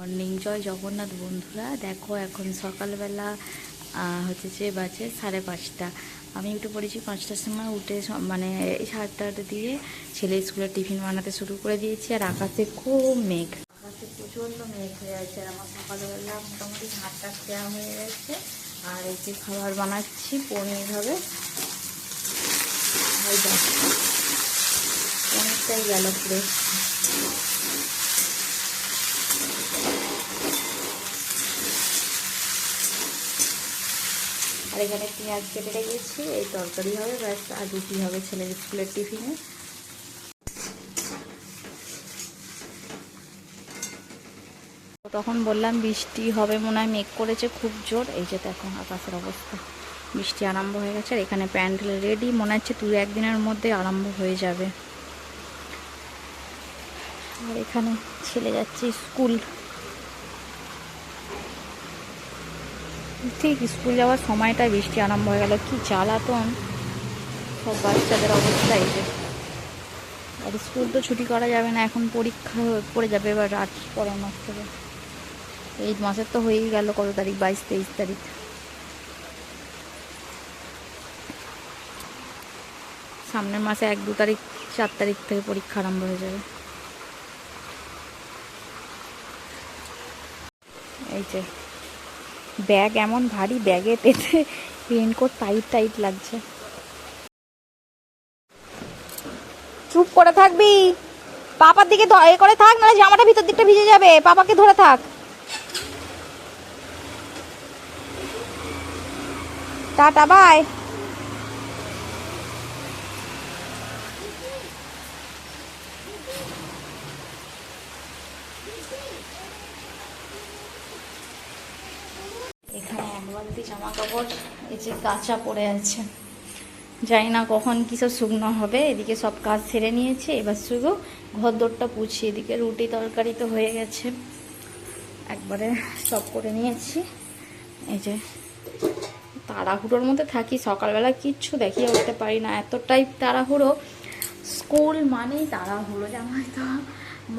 Morning, জয় জগন্নাথ বন্ধুরা। দেখো এখন সকালবেলা হচ্ছে যে বাজে 5:30। আমি উঠে পড়েছি 5টার সময়। উঠে মানে এই 7টা দিয়ে ছেলে স্কুলের টিফিন বানাতে শুরু করে দিয়েছি। আর আকাশে খুব মেঘ, আকাশে প্রচণ্ড মেঘ হয়ে আছে। আর আমার সকালবেলা মোটামুটি ভাতটা খেয়া হয়ে গেছে। আর এই যে খাবার বানাচ্ছি পনির হবে। অনেকটাই গেল পুরো। আর এখানে পেঁয়াজ কেটে রেখেছি, এই তরকারি হবে ব্যাস। আর রুটি হবে ছেলের স্কুলের টিফিনে। তখন বললাম বৃষ্টি হবে মনে হয়, মেঘ করেছে খুব জোর। এই যে দেখো আকাশের অবস্থা, বৃষ্টি আরম্ভ হয়ে গেছে। আর এখানে প্যান্ডেল রেডি, মনে হচ্ছে 2-1 দিনের মধ্যে আরম্ভ হয়ে যাবে। আর এখানে ছেলে যাচ্ছে স্কুল। ঠিক স্কুল যাওয়ার সময়টায় বৃষ্টি আরম্ভ হয়ে গেল। কি জ্বালাতন সব বাচ্চাদের অবস্থা। এই যে আর স্কুল তো ছুটি করা যাবে না, এখন পরীক্ষা পড়ে যাবে। এবার রাত পড়ানো হবে। এই মাসের তো হয়েই গেল, কত তারিখ? 22-23 তারিখ। সামনের মাসে 1-2 তারিখ 4 তারিখ থেকে পরীক্ষা আরম্ভ হয়ে যাবে। এই যে ব্যাগ এমন ভারী, ব্যাগে পেতে রেনকোট টাইট টাইট লাগছে। চুপ করে থাকবি, পাপার দিকে এ করে থাক, নাহলে জামাটা ভিতর দিকটা ভিজে যাবে। পাপাকে ধরে থাক। Tata, bye. এখানে এক বালতি জামা কাপড় এই যে কাঁচা পড়ে আছে, জানি না কখন কী সব শুকনো হবে। এদিকে সব কাজ সেরে নিয়েছে, এবার শুধু ঘর দোরটা পুছি। এদিকে রুটি তরকারি তো হয়ে গেছে, একবারে সব করে নিয়েছি। এই যে তাড়াহুড়োর মধ্যে থাকি, সকালবেলা কিচ্ছু দেখিয়ে উঠতে পারি না, এতটাই তাড়াহুড়ো। স্কুল মানেই তাড়াহুড়ো, জানো তো।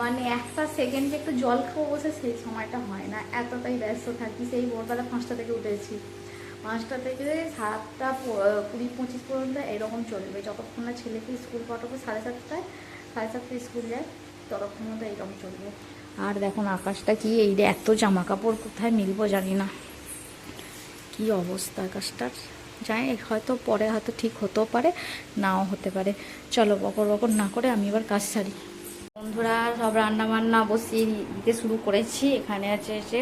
মানে একটা সেকেন্ডে একটু জল খাবো বসে সেই সময়টা হয় না, এতটাই ব্যস্ত থাকি। সেই ভোরবেলা 5টা থেকে উঠেছি, 5টা থেকে 7:20-25 পর্যন্ত এরকম চলবে, যতক্ষণ না ছেলেকে স্কুল পাঠাবো। 7:30টায়, 7:30টায় স্কুল যায়, ততক্ষণ মতো এইরকম চলবে। আর দেখুন আকাশটা কি, এই এত জামা কাপড় কোথায় মিলবো জানি না, কি অবস্থা আকাশটার। জানি হয়তো পরে হয়তো ঠিক হতেও পারে, নাও হতে পারে। চলো বকর বকর না করে আমি এবার কাজ সারি। বন্ধুরা সব রান্না বান্না বসিয়ে দিতে শুরু করেছি। এখানে আছে যে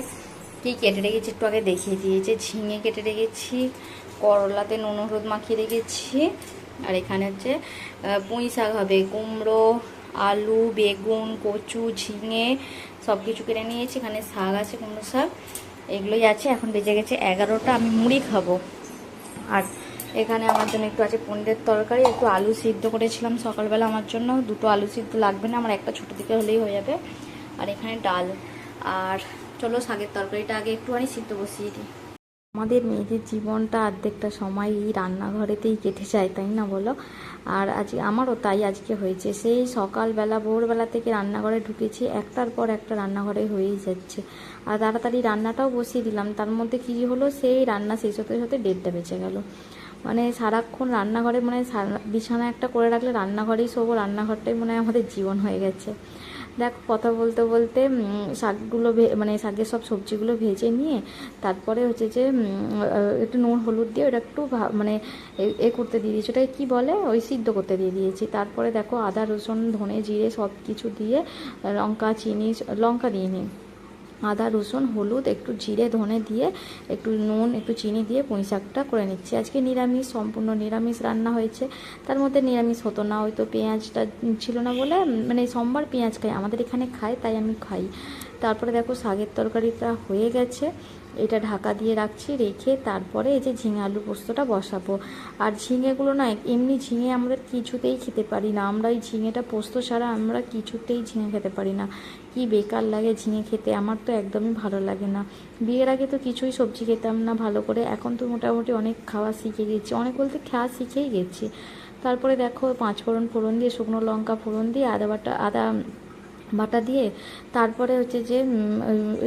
কি কেটে রেখেছি একটু আগে দেখিয়ে দিয়েছে। ঝিঙে কেটে রেখেছি, করলাতে নুন হলুদ মাখিয়ে রেখেছি। আর এখানে হচ্ছে পুঁই শাক হবে, কুমড়ো, আলু, বেগুন, কচু, ঝিঙে সব কিছু কেটে নিয়েছি। এখানে শাক আছে, কুমড়ো শাক, এগুলোই আছে। এখন বেজে গেছে 11টা, আমি মুড়ি খাবো। আর এখানে আমার জন্য একটু আছে পনিরের তরকারি, একটু আলু সিদ্ধ করেছিলাম সকালবেলা আমার জন্য। 2টো আলু সিদ্ধ লাগবে না আমার, একটা ছোটো দিকে হলেই হয়ে যাবে। আর এখানে ডাল। আর চলো শাকের তরকারিটা আগে একটুখানি সিদ্ধ বসিয়ে দিই। আমাদের মেয়েদের জীবনটা অর্ধেকটা সময় এই রান্নাঘরেতেই কেটে যায়, তাই না বলো? আর আমারও তাই আজকে হয়েছে। সেই সকালবেলা ভোরবেলা থেকে রান্নাঘরে ঢুকেছি, একটার পর একটা রান্নাঘরে হয়েই যাচ্ছে। আর তাড়াতাড়ি রান্নাটাও বসিয়ে দিলাম, তার মধ্যে কী হলো, সেই রান্না শেষ হতে হতে 1:30টা বেজে গেল। মানে সারাক্ষণ রান্নাঘরে, মানে বিছানা একটা করে রাখলে রান্নাঘরেই শোবো, রান্নাঘরটাই মনে হয় আমাদের জীবন হয়ে গেছে। দেখো কথা বলতে বলতে শাকগুলো মানে শাকের সব সবজিগুলো ভেজে নিয়ে তারপরে হচ্ছে যে একটু নুন হলুদ দিয়ে ওটা একটু মানে করতে দিয়ে দিয়েছি, ওটাকে কী বলে, ওই সিদ্ধ করতে দিয়ে দিয়েছি। তারপরে দেখো আদা রসুন ধনে জিরে সব কিছু দিয়ে, লঙ্কা চিনি, লঙ্কা দিয়ে নিই, আদা রসুন হলুদ একটু জিরে ধনে দিয়ে একটু নুন একটু চিনি দিয়ে পুঁই শাকটা করে নিচ্ছি। আজকে নিরামিষ, সম্পূর্ণ নিরামিষ রান্না হয়েছে। তার মধ্যে নিরামিষ হতো না, হয়তো পেঁয়াজটা ছিল না বলে, মানে সোমবার পেঁয়াজ খাই, আমাদের এখানে খায় তাই আমি খাই। তারপরে দেখো শাকের তরকারিটা হয়ে গেছে, এটা ঢাকা দিয়ে রাখছি। রেখে তারপরে এই যে ঝিঙে আলু পোস্তটা বসাবো। আর ঝিঙেগুলো না, এমনি ঝিঙে আমরা কিছুতেই খেতে পারি না, আমরা এই ঝিঙেটা পোস্ত ছাড়া আমরা কিছুতেই ঝিঙে খেতে পারি না। কি বেকার লাগে ঝিঙে খেতে, আমার তো একদমই ভালো লাগে না। বিয়ের আগে তো কিছুই সবজি খেতাম না ভালো করে, এখন তো মোটামুটি অনেক খাওয়া শিখে গেছি, অনেক বলতে খাওয়া শিখেই গেছি। তারপরে দেখো 5 ফোড়ন দিয়ে, শুকনো লঙ্কা ফোড়ন দিয়ে, আদা বাটা দিয়ে তারপরে হচ্ছে যে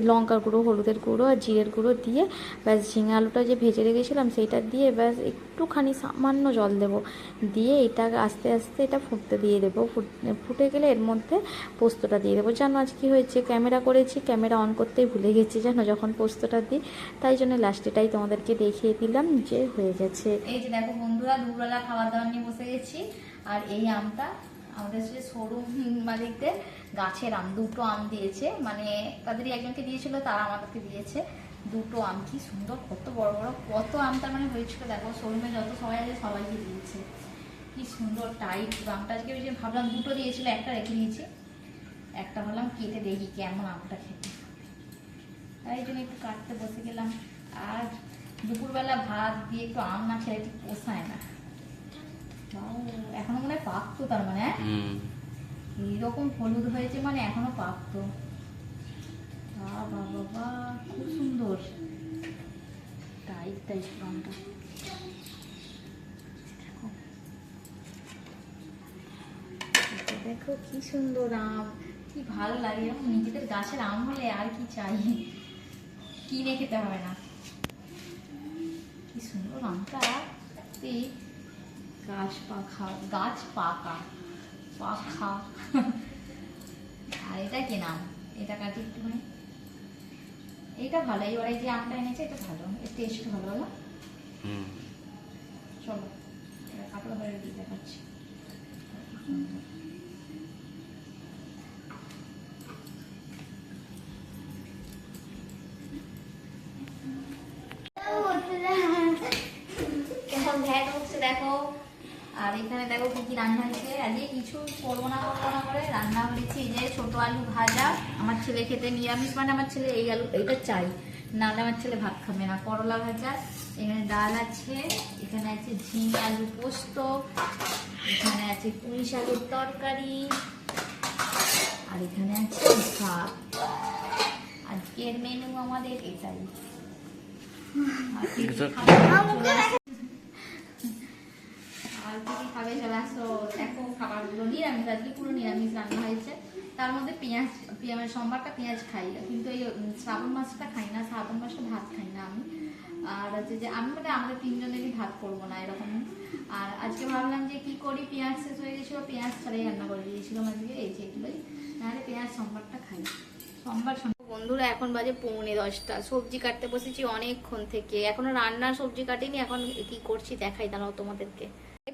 লঙ্কার গুঁড়ো, হলুদের গুঁড়ো আর জিরের গুঁড়ো দিয়ে ব্যাস ঝিঙে আলুটা যে ভেজে রেখেছিলাম সেইটা দিয়ে ব্যাস একটুখানি সামান্য জল দেব, দিয়ে এটা আস্তে আস্তে এটা ফুটতে দিয়ে দেবো। ফুটে গেলে এর মধ্যে পোস্তটা দিয়ে দেবো। জানো আজ কী হয়েছে, ক্যামেরা করেছি, ক্যামেরা অন করতেই ভুলে গেছি জানো যখন পোস্তটা দিই, তাই জন্য লাস্টেটাই তোমাদেরকে দেখিয়ে দিলাম যে হয়ে গেছে। এই যে দেখো বন্ধুরা, দুপুরবেলা খাবার দাবার নিয়ে বসে গেছি। আর এই আমটা আমাদের যে শোরুম মালিকদের গাছের আম, দুটো আম দিয়েছে, মানে তাদেরই একজনকে দিয়েছিল, তারা আমাদেরকে দিয়েছে দুটো আম। কি সুন্দর, কত বড় বড়, কত আম তার মানে হয়েছিল দেখো, শোরুমে যত সবাই আছে সবাইকে দিয়েছে। কি সুন্দর টাইট আমটা। আজকে ওই যে ভাবলাম দুটো দিয়েছিল, একটা রেখে দিয়েছি, একটা ভাবলাম কেটে দেখি কেমন আমটা খেতে, তাই জন্য একটু কাটতে বসে গেলাম। আর দুপুরবেলা ভাত দিয়ে একটু আম না খেলে একটু পোষায় না। এখনো মনে হয় পাকতো, তার মানে এইরকম হলুদ হয়েছে মানে এখনো পাকতো। বাবা খুব সুন্দর টাইট টাইট আমটা। দেখো কি সুন্দর আম, কি ভালো লাগে। নিজেদের গাছের আম হলে আর কি চাই, কিনে খেতে হবে না। কি সুন্দর আমটা, গাছ পাখা, গাছ পাকা পাখা। আর এটা কি নাম, এটা কাটি একটুখানি, এইটা ভালো। এবার এই যে আমটা এনেছে এটা ভালো, এর টেস্ট ভালো হলো। চলো কাপড় ধরে দিয়ে দেখাচ্ছি। দেখো, আর এখানে দেখো কি কি রান্না হয়েছে। আজকে কিছু করবো না করে রান্না হয়েছে যে ছোট আলু ভাজা। আমার ছেলে খেতে নিরামিষ, মানে আমার ছেলে এই আলু এইটা চাই, নাহলে আমার ছেলে ভাত খাবে না। করলা ভাজা, এখানে ডাল আছে, এখানে আছে ঝিঙে আলু পোস্ত, এখানে আছে পুঁই শাকের তরকারি, আর এখানে আছে ভাত। আজকের মেনু আমাদের এটাই। খাবে চলে আসো। দেখো খাবারগুলো নিরামিষ, আজকে পুরো নিরামিষ রান্না হয়েছে। তার মধ্যে পেঁয়াজ, সোমবারটা পেঁয়াজ খাই, কিন্তু এই শ্রাবণ মাসটা খাই না, শ্রাবণ মাসটা ভাত খাই না আমি। আর হচ্ছে যে আমি মানে আমাদের তিনজনেরই ভাত করবো না এরকম। আর আজকে ভাবলাম যে কি করি, পেঁয়াজ শেষ হয়ে গেছিলো, পেঁয়াজ ছাড়াই রান্না করে দিয়েছিলাম আজকে, এই যে এগুলোই। নাহলে পেঁয়াজ সোমবারটা খাই, সোমবার। বন্ধুরা এখন বাজে 9:45, সবজি কাটতে বসেছি অনেকক্ষণ থেকে, এখনো রান্নার সবজি কাটিনি। এখন কি করছি দেখাই, দাঁড়াও তোমাদেরকে।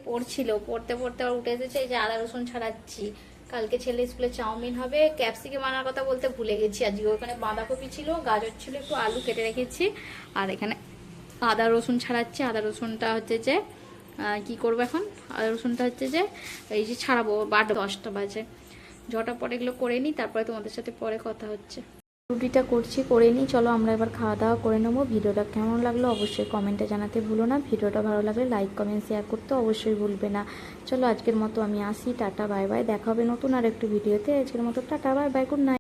পড়ছিল, পড়তে পড়তে আবার উঠে এসেছে। এই যে আদা রসুন ছাড়াচ্ছি, কালকে ছেলে স্কুলে চাউমিন হবে। ক্যাপসিকাম আনার কথা বলতে ভুলে গেছি আজকে। ওখানে বাঁধাকপি ছিল, গাজর ছিল, একটু আলু কেটে রেখেছি। আর এখানে আদা রসুন ছাড়াচ্ছি। আদা রসুনটা হচ্ছে যে কি করবো এখন, আদা রসুনটা হচ্ছে যে এই যে ছাড়াবো, 10টা বাজে। ঝটাপট এগুলো করে নিই, তারপরে তোমাদের সাথে পরে কথা হচ্ছে। রুটিটা করছি, করে নিই। চলো আমরা এবার খাওয়া দাওয়া করে নেবো। ভিডিওটা কেমন লাগলো অবশ্যই কমেন্টে জানাতে ভুলো না। ভিডিওটা ভালো লাগলে লাইক কমেন্ট শেয়ার করতে অবশ্যই ভুলবে না। চলো আজকের মতো আমি আসি, টাটা বাই বাই। দেখা হবে নতুন আর একটু ভিডিওতে। আজকের মতো tata bye bye, good night.